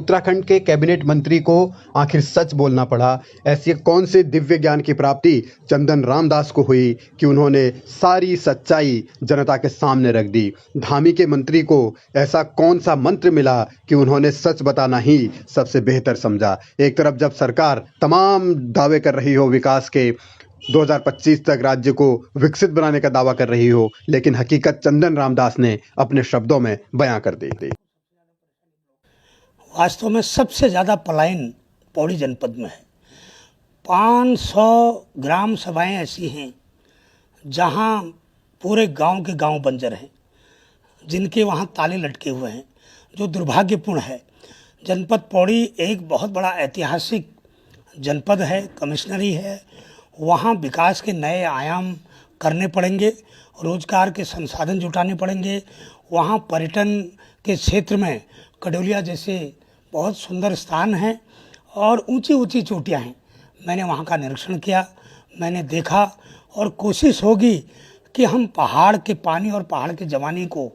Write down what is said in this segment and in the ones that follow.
उत्तराखंड के कैबिनेट मंत्री को आखिर सच बोलना पड़ा। ऐसी कौन से दिव्य ज्ञान की प्राप्ति चंदन रामदास को हुई कि उन्होंने सारी सच्चाई जनता के सामने रख दी। धामी के मंत्री को ऐसा कौन सा मंत्र मिला कि उन्होंने सच बताना ही सबसे बेहतर समझा। एक तरफ जब सरकार तमाम दावे कर रही हो विकास के, 2025 तक राज्य को विकसित बनाने का दावा कर रही हो, लेकिन हकीकत चंदन रामदास ने अपने शब्दों में बयां कर दी थी। वास्तव में सबसे ज़्यादा पलायन पौड़ी जनपद में है। 500 ग्राम सभाएं ऐसी हैं जहां पूरे गांव के गांव बंजर हैं, जिनके वहां ताले लटके हुए हैं, जो दुर्भाग्यपूर्ण है। जनपद पौड़ी एक बहुत बड़ा ऐतिहासिक जनपद है, कमिश्नरी है। वहाँ विकास के नए आयाम करने पड़ेंगे, रोजगार के संसाधन जुटाने पड़ेंगे। वहाँ पर्यटन के क्षेत्र में कडोलिया जैसे बहुत सुंदर स्थान हैं और ऊंची ऊंची चोटियाँ हैं। मैंने वहाँ का निरीक्षण किया, मैंने देखा, और कोशिश होगी कि हम पहाड़ के पानी और पहाड़ के जवानी को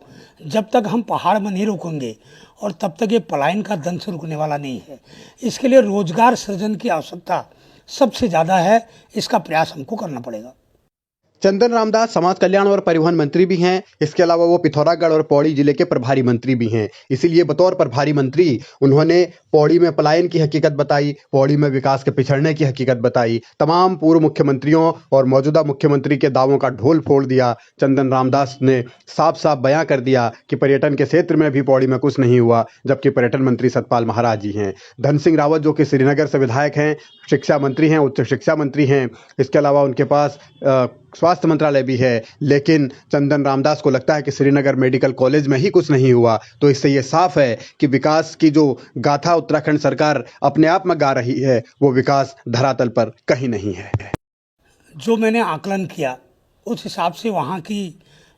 जब तक हम पहाड़ में नहीं रोकेंगे और तब तक ये पलायन का दंश रुकने वाला नहीं है। इसके लिए रोजगार सृजन की आवश्यकता सबसे ज़्यादा है, इसका प्रयास हमको करना पड़ेगा। चंदन रामदास समाज कल्याण और परिवहन मंत्री भी हैं। इसके अलावा वो पिथौरागढ़ और पौड़ी जिले के प्रभारी मंत्री भी हैं। इसीलिए बतौर प्रभारी मंत्री उन्होंने पौड़ी में पलायन की हकीकत बताई, पौड़ी में विकास के पिछड़ने की हकीकत बताई। तमाम पूर्व मुख्यमंत्रियों और मौजूदा मुख्यमंत्री के दावों का ढोल फोड़ दिया। चंदन रामदास ने साफ साफ बयां कर दिया कि पर्यटन के क्षेत्र में भी पौड़ी में कुछ नहीं हुआ, जबकि पर्यटन मंत्री सतपाल महाराज जी हैं। धन सिंह रावत जो कि श्रीनगर से विधायक हैं, शिक्षा मंत्री हैं, उच्च शिक्षा मंत्री हैं। इसके अलावा उनके पास स्वास्थ्य मंत्रालय भी है, लेकिन चंदन रामदास को लगता है कि श्रीनगर मेडिकल कॉलेज में ही कुछ नहीं हुआ। तो इससे ये साफ है कि विकास की जो गाथा उत्तराखंड सरकार अपने आप में गा रही है, वो विकास धरातल पर कहीं नहीं है। जो मैंने आकलन किया उस हिसाब से वहाँ की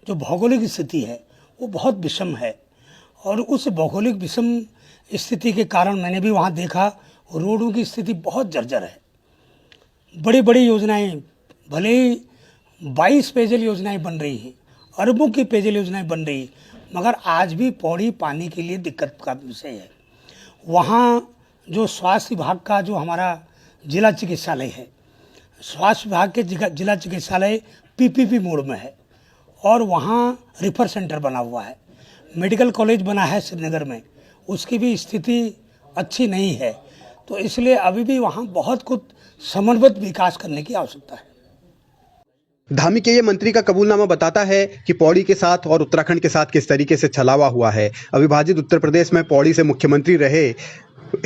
जो भौगोलिक स्थिति है वो बहुत विषम है, और उस भौगोलिक विषम स्थिति के कारण मैंने भी वहाँ देखा रोडों की स्थिति बहुत जर्जर है। बड़ी बड़ी योजनाएं, भले ही 22 पेयजल योजनाएं बन रही हैं, अरबों की पेयजल योजनाएं बन रही, मगर आज भी पौड़ी पानी के लिए दिक्कत का विषय है। वहाँ जो स्वास्थ्य विभाग का जो हमारा जिला चिकित्सालय है, स्वास्थ्य विभाग के जिला चिकित्सालय पीपीपी मोड में है, और वहाँ रिफर सेंटर बना हुआ है। मेडिकल कॉलेज बना है श्रीनगर में, उसकी भी स्थिति अच्छी नहीं है। तो इसलिए अभी भी वहाँ बहुत कुछ समन्वित विकास करने की आवश्यकता है। धामी के ये मंत्री का कबूलनामा बताता है कि पौड़ी के साथ और उत्तराखंड के साथ किस तरीके से छलावा हुआ है। अविभाजित उत्तर प्रदेश में पौड़ी से मुख्यमंत्री रहे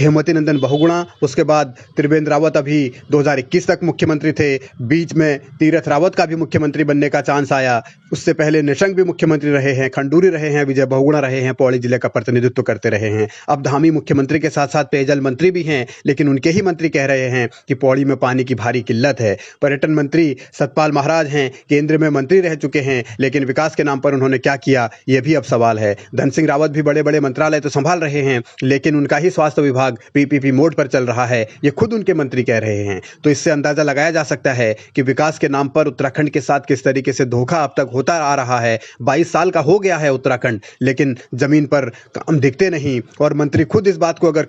हेमवती नंदन बहुगुणा, उसके बाद त्रिवेंद्र रावत अभी 2021 तक मुख्यमंत्री थे। बीच में तीरथ रावत का भी मुख्यमंत्री बनने का चांस आया। उससे पहले निशंक भी मुख्यमंत्री रहे हैं, खंडूरी रहे हैं, विजय बहुगुणा रहे हैं, पौड़ी जिले का प्रतिनिधित्व करते रहे हैं। अब धामी मुख्यमंत्री के साथ साथ पेयजल मंत्री भी हैं, लेकिन उनके ही मंत्री कह रहे हैं कि पौड़ी में पानी की भारी किल्लत है। पर्यटन मंत्री सतपाल महाराज हैं, केंद्र में मंत्री रह चुके हैं, लेकिन विकास के नाम पर उन्होंने क्या किया, यह भी अब सवाल है। धन सिंह रावत भी बड़े बड़े मंत्रालय तो संभाल रहे हैं, लेकिन उनका ही स्वास्थ्य विभाग पीपीपी मोड पर चल रहा है, ये खुद उनके मंत्री कह रहे हैं। तो इससे अंदाजा लगाया जा सकता है कि विकास के नाम पर उत्तराखंड के साथ किस तरीके से धोखा अब तक होता आ रहा है। 22 साल का हो गया है उत्तराखंड, लेकिन जमीन पर काम दिखते नहीं, और मंत्री खुद इस बात को अगर